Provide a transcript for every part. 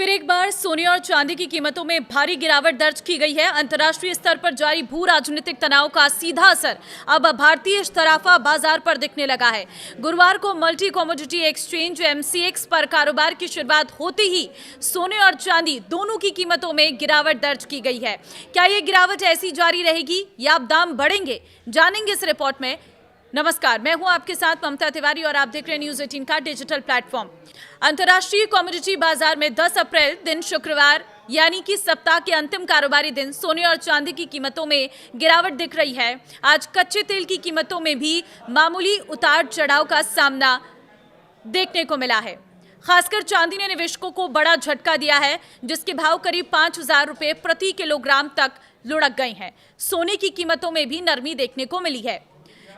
फिर एक बार सोने और चांदी की कीमतों में भारी गिरावट दर्ज की गई है। अंतर्राष्ट्रीय स्तर पर जारी भू राजनीतिक तनाव का सीधा असर अब भारतीय शराफा बाजार पर दिखने लगा है। गुरुवार को मल्टी कमोडिटी एक्सचेंज एमसीएक्स पर कारोबार की शुरुआत होते ही सोने और चांदी दोनों की कीमतों में गिरावट दर्ज की गई है। क्या ये गिरावट ऐसी जारी रहेगी या अब दाम बढ़ेंगे, जानेंगे इस रिपोर्ट में। नमस्कार, मैं हूं आपके साथ ममता तिवारी और आप देख रहे हैं न्यूज़ 18 का डिजिटल प्लेटफॉर्म। अंतर्राष्ट्रीय कमोडिटी बाजार में 10 अप्रैल दिन शुक्रवार यानी कि सप्ताह के अंतिम कारोबारी दिन सोने और चांदी की कीमतों में गिरावट दिख रही है। आज कच्चे तेल की कीमतों में भी मामूली उतार चढ़ाव का सामना देखने को मिला है। खासकर चांदी ने निवेशकों को बड़ा झटका दिया है, जिसके भाव करीब 5,000 रुपये प्रति किलोग्राम तक लुढ़क गए हैं। सोने की कीमतों में भी नरमी देखने को मिली है।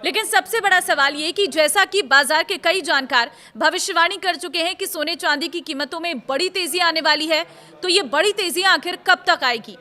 लेकिन सबसे बड़ा सवाल ये कि जैसा कि बाजार के कई जानकार भविष्यवाणी कर चुके हैं कि सोने चांदी की कीमतों में बड़ी तेजी आने वाली है, तो ये बड़ी तेजी आखिर कब तक आएगी।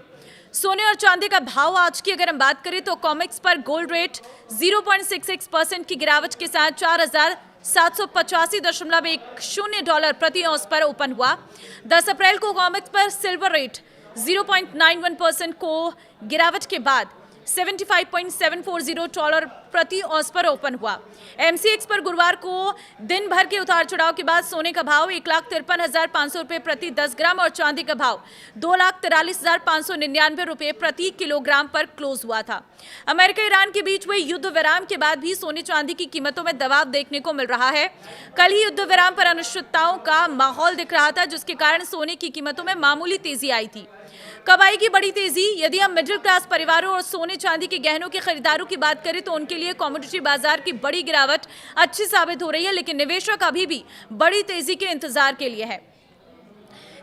सोने और चांदी का भाव आज की अगर हम बात करें तो कॉमेक्स पर गोल्ड रेट 0.66% की गिरावट के साथ 4,785.10 डॉलर प्रति औंस पर ओपन हुआ। 10 अप्रैल को कॉमेक्स पर सिल्वर रेट 0.91% को गिरावट के बाद 75.740 डॉलर प्रति औंस पर ओपन हुआ। एमसीएक्स पर गुरुवार को दिन भर के उतार चढ़ाव के बाद सोने का भाव 1,53,500 रुपये प्रति 10 ग्राम और चांदी का भाव 2,43,599 रुपये प्रति किलोग्राम पर क्लोज हुआ था। अमेरिका ईरान के बीच हुए युद्ध विराम के बाद भी सोने चांदी की कीमतों में दबाव देखने को मिल रहा है। कल ही युद्ध विराम पर अनिश्चितताओं का माहौल दिख रहा था, जिसके कारण सोने की कीमतों में मामूली तेजी आई थी। कब आएगी बड़ी तेजी? यदि हम मिडिल क्लास परिवारों और सोने चांदी के गहनों के खरीदारों की बात करें तो उनके लिए कमोडिटी बाजार की बड़ी गिरावट अच्छी साबित हो रही है, लेकिन निवेशक अभी भी बड़ी तेजी के इंतजार के लिए है।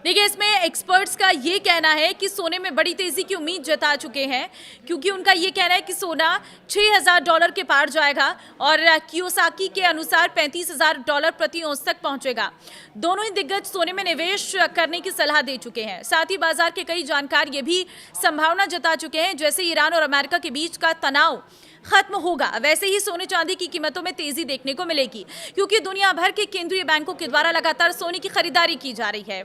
देखिए, इसमें एक्सपर्ट्स का ये कहना है कि सोने में बड़ी तेजी की उम्मीद जता चुके हैं, क्योंकि उनका ये कहना है कि सोना 6,000 डॉलर के पार जाएगा और कियोसाकी के अनुसार 35,000 डॉलर प्रति औंस तक पहुंचेगा। दोनों ही दिग्गज सोने में निवेश करने की सलाह दे चुके हैं। साथ ही बाजार के कई जानकार ये भी संभावना जता चुके हैं, जैसे ईरान और अमेरिका के बीच का तनाव खत्म होगा, वैसे ही सोने चांदी की कीमतों में तेजी देखने को मिलेगी, क्योंकि दुनिया भर के केंद्रीय बैंकों के द्वारा लगातार सोने की खरीदारी की जा रही है।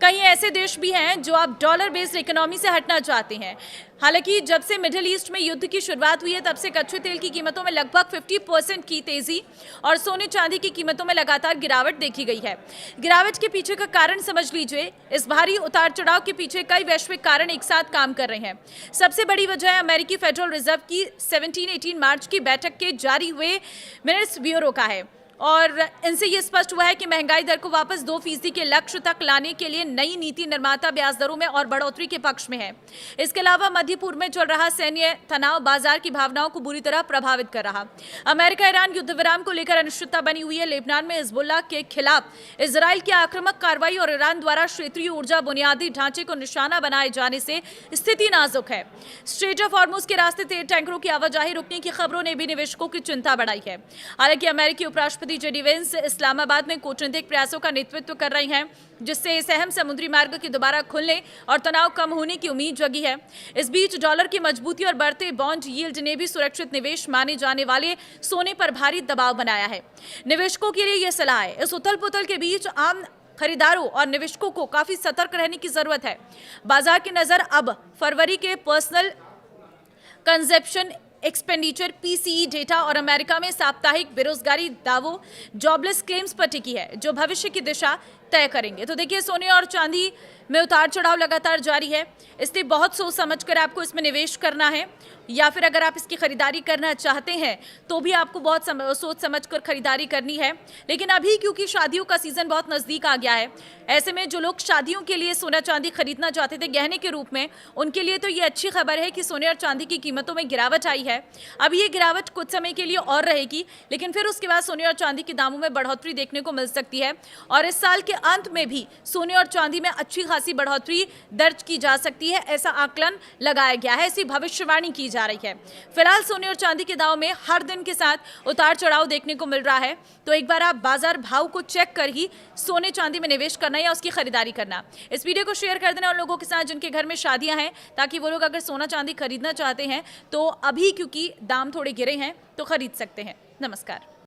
कई ऐसे देश भी हैं जो अब डॉलर बेस्ड इकोनॉमी से हटना चाहते हैं। हालांकि जब से मिडिल ईस्ट में युद्ध की शुरुआत हुई है, तब से कच्चे तेल की कीमतों में लगभग 50% की तेजी और सोने चांदी की कीमतों में लगातार गिरावट देखी गई है। गिरावट के पीछे का कारण समझ लीजिए। इस भारी उतार चढ़ाव के पीछे कई वैश्विक कारण एक साथ काम कर रहे हैं। सबसे बड़ी वजह अमेरिकी फेडरल रिजर्व की 17-18 मार्च की बैठक के जारी हुए मिनट्स ब्यूरो का है, और इनसे ये स्पष्ट हुआ है कि महंगाई दर को वापस 2% के लक्ष्य तक लाने के लिए नई नीति निर्माता ब्याज दरों में और बढ़ोतरी के पक्ष में है। इसके अलावा मध्य पूर्व में चल रहा सैन्य तनाव बाजार की भावनाओं को बुरी तरह प्रभावित कर रहा। अमेरिका ईरान युद्ध विराम को लेकर अनिश्चितता बनी हुई है। लेबनान में हिजबुल्लाह के खिलाफ इजराइल की आक्रामक कार्रवाई और ईरान द्वारा क्षेत्रीय ऊर्जा बुनियादी ढांचे को निशाना बनाए जाने से स्थिति नाजुक है। स्ट्रेट ऑफ हॉर्मुज के रास्ते तेल टैंकरों की आवाजाही रुकने की खबरों ने भी निवेशकों की चिंता बढ़ाई है। हालांकि अमेरिकी उपराष्ट्रपति जेडी वेंस इस्लामाबाद में कूटनीतिक प्रयासों का नेतृत्व कर रहे हैं, जिससे इस अहम समुद्री मार्ग के दोबारा खुलने और तनाव कम होने की उम्मीद जगी है। इस बीच डॉलर की मजबूती और बढ़ते बॉन्ड यील्ड ने भी सुरक्षित निवेश माने जाने वाले सोने पर भारी दबाव बनाया है। निवेशकों के लिए यह सलाह है, इस उथल पुथल के बीच आम खरीदारों और निवेशकों को काफी सतर्क रहने की जरूरत है। बाजार की नजर अब फरवरी के personal consumption expenditure PCE data और अमेरिका में साप्ताहिक बेरोजगारी दावों जॉबलेस क्लेम्स पर टिकी है, जो भविष्य की दिशा तय करेंगे। तो देखिए, सोने और चांदी में उतार चढ़ाव लगातार जारी है, इसलिए बहुत सोच समझकर आपको इसमें निवेश करना है, या फिर अगर आप इसकी खरीदारी करना चाहते हैं तो भी आपको बहुत सोच समझकर खरीदारी करनी है। लेकिन अभी क्योंकि शादियों का सीजन बहुत नज़दीक आ गया है, ऐसे में जो लोग शादियों के लिए सोना चांदी खरीदना चाहते थे गहने के रूप में, उनके लिए तो ये अच्छी खबर है कि सोने और चांदी की कीमतों में गिरावट आई है। अब ये गिरावट कुछ समय के लिए और रहेगी, लेकिन फिर उसके बाद सोने और चांदी के दामों में बढ़ोतरी देखने को मिल सकती है, और इस साल के अंत में भी सोने और चांदी में अच्छी खासी बढ़ोतरी दर्ज की जा सकती है, ऐसा आकलन लगाया गया है, ऐसी भविष्यवाणी की जा रही है। फिलहाल सोने और चांदी के दाव में हर दिन के साथ उतार चढ़ाव देखने को मिल रहा है, तो एक बार आप बाजार भाव को चेक कर ही सोने चांदी में निवेश करना या उसकी खरीदारी करना। इस वीडियो को शेयर कर देना उन लोगों के साथ जिनके घर में शादियां हैं, ताकि वो लोग अगर सोना चांदी खरीदना चाहते हैं तो अभी क्योंकि दाम थोड़े गिरे हैं तो खरीद सकते हैं। नमस्कार।